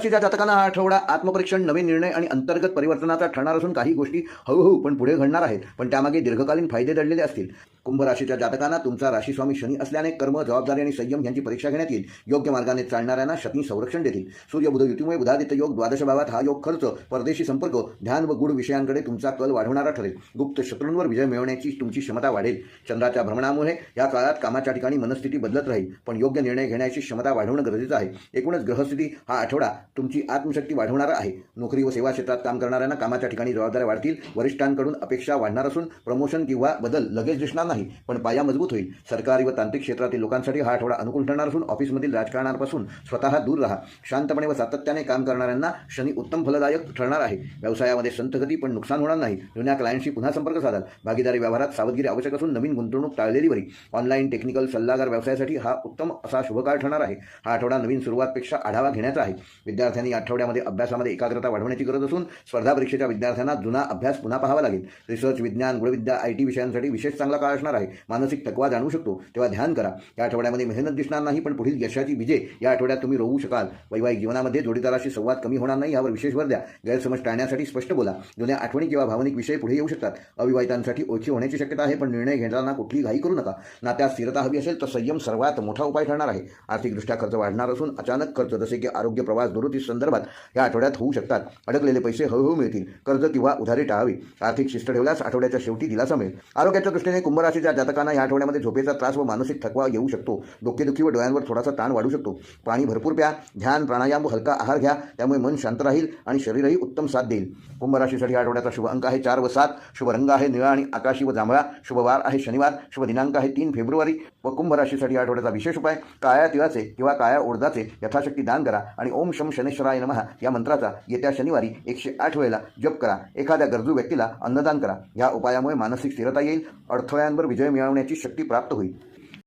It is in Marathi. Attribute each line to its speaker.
Speaker 1: राशीच्या जातकांना हा आठवडा आत्मपरीक्षण, नवीन निर्णय आणि अंतर्गत परिवर्तनाचा ठरणार असून काही गोष्टी हळूहळू पण पुढे घडणार आहेत, पण त्यामागे दीर्घकालीन फायदे दडलेले असतील. कुंभ राशीच्या जातकांना तुमचा राशीस्वामी शनी असल्याने कर्म, जबाबदारी आणि संयम यांची परीक्षा घेण्यात येईल. योग्य मार्गाने चालणाऱ्यांना शनी संरक्षण देतील. सूर्य बुध युतीमुळे बुधादित्य योग द्वादश भावात. हा योग खर्च, परदेशी संपर्क, ध्यान व गूढ विषयांकडे तुमचा कल वाढवणारा ठरेल. गुप्त शत्रूंवर विजय मिळवण्याची तुमची क्षमता वाढेल. चंद्राच्या भ्रमणामुळे या काळात कामाच्या ठिकाणी मनस्थिती बदलत राहील, पण योग्य निर्णय घेण्याची क्षमता वाढवणं गरजेचं आहे. एकूणच ग्रहस्थिती हा आठवडा तुमची आत्मशक्ती वाढवणारा आहे. नोकरी व सेवा क्षेत्रात काम करणाऱ्यांना कामाच्या ठिकाणी जबाबदाऱ्या वाढतील. वरिष्ठांकडून अपेक्षा वाढणार असून प्रमोशन किंवा बदल लगेच दिसणार नाही, पण पाया मजबूत होईल. सरकारी व तांत्रिक क्षेत्रातील लोकांसाठी हा आठवडा अनुकूल ठरणार असून ऑफिसमधील राजकारणापासून स्वतः दूर राहा. शांतपणे व सातत्याने काम करणाऱ्यांना शनी उत्तम फलदायक ठरणार आहे. व्यवसायामध्ये संतगती, पण नुकसान होणार नाही. जुन्या क्लायंटशी पुन्हा संपर्क साधाल. भागीदारी व्यवहारात सावधगिरी आवश्यक असून नवीन गुंतवणूक टाळलेली बरी. ऑनलाईन टेक्निकल सल्लागार व्यवसायासाठी हा उत्तम असा शुभकाळ ठरणार आहे. हा आठवडा नवीन सुरुवातपेक्षा आढावा घेण्याचा आहे. विद्यार्थ्यांनी या आठवड्यामध्ये अभ्यासामध्ये एकाग्रता वाढवण्याची गरज असून स्पर्धा परीक्षेच्या विद्यार्थ्यांना जुना अभ्यास पुन्हा पाहावा लागेल. रिसर्च, विज्ञान, गुणविद्या, IT विषयांसाठी विशेष चांगला काळ असणार आहे. मानसिक थकवा जाणवू शकतो, तेव्हा ध्यान करा. या आठवड्यामध्ये मेहनत दिसणार नाही, पण पुढील यशाची बीजे या आठवड्यात तुम्ही रोवू शकाल. वैवाहिक जीवनामध्ये जोडीदाराशी संवाद कमी होणार नाही, यावर विशेष भर द्या. गैरसमज टाळण्यासाठी स्पष्ट बोला. जुन्या आठवणी किंवा भावनिक विषय पुढे येऊ शकतात. अविवाहितांसाठी ओळखी होण्याची शक्यता आहे, पण निर्णय घेताना कुठली घाई करू नका. नात्यात स्थिरता हवी असेल तर संयम सर्वात मोठा उपाय ठरणार आहे. आर्थिकदृष्ट्या खर्च वाढणार असून अचानक खर्च जसे की आरोग्य, प्रवास, दुरुस्ती संदर्भात या आठवड्यात होऊ शकतात. अडकलेले पैसे हळूहळू मिळतील. कर्ज किंवा उधारी टाळावी. आर्थिक शिस्त ठेवल्यास आठवड्याच्या शेवटी दिलासा मिळेल. आरोग्याच्या दृष्टीने कुंभ राशीच्या जातकांना या आठवड्यामध्ये झोपेचा त्रास व मानसिक थकवा येऊ शकतो. डोकेदुखी व डोळ्यांवर थोडासा ताण वाढू शकतो. पाणी भरपूर प्या. ध्यान, प्राणायाम व हलका आहार घ्या, त्यामुळे मन शांत राहील आणि शरीरही उत्तम साथ देईल. कुंभ राशीसाठी आठवड्याचा शुभ अंक आहे 4 व 7. शुभ रंग आहे निळा आणि आकाशी व जांभळा. शुभ वार आहे शनिवार. शुभ दिनांक आहे 3 फेब्रुवारी. व कुंभ राशीसाठी आठवड्याचा विशेष उपाय काळ्या तिळाचे किंवा काळ्या उडदाचे यथाशक्ती दान करा आणि ओम शम शनेश्वराय नमः या मंत्राचा येत्या शनिवारी 108 वेळेला जप करा. एखाद्या गरजू व्यक्तीला अन्नदान करा. या उपायामुळे मानसिक स्थिरता येईल. अडथळ्यांवर विजय मिळवण्याची शक्ती प्राप्त होईल.